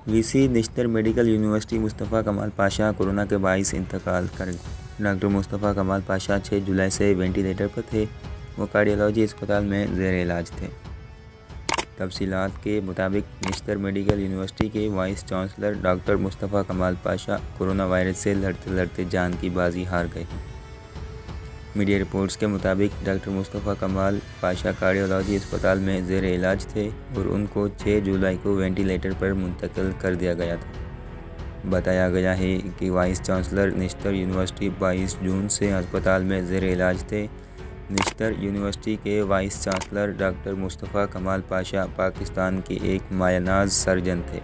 وی نشتر medical university مصطفیٰ کمال Pasha corona کے باعث انتقال کر گئے۔ ڈاکٹر مصطفیٰ کمال پاشا 6 جولائی سے وینٹیلیٹر پر تھے۔ وہ کارڈیالوجی اسپتال میں زیر علاج تھے۔ تفصیلات کے مطابق نشتر میڈیکل یونیورسٹی کے وائس چانسلر ڈاکٹر مصطفیٰ کمال پاشا کورونا وائرس سے لڑتے لڑتے جان کی بازی ہار گئے ہیں۔ میڈیا رپورٹس کے مطابق ڈاکٹر مصطفیٰ کمال پاشا کارڈیالوجی اسپتال میں زیر علاج تھے اور ان کو 6 جولائی کو وینٹیلیٹر پر منتقل کر دیا گیا تھا۔ بتایا گیا ہے کہ وائس چانسلر نشتر یونیورسٹی 22 جون سے اسپتال میں زیر علاج تھے۔ نشتر یونیورسٹی کے وائس چانسلر ڈاکٹر مصطفیٰ کمال پاشا پاکستان کے ایک مایہ ناز سرجن تھے۔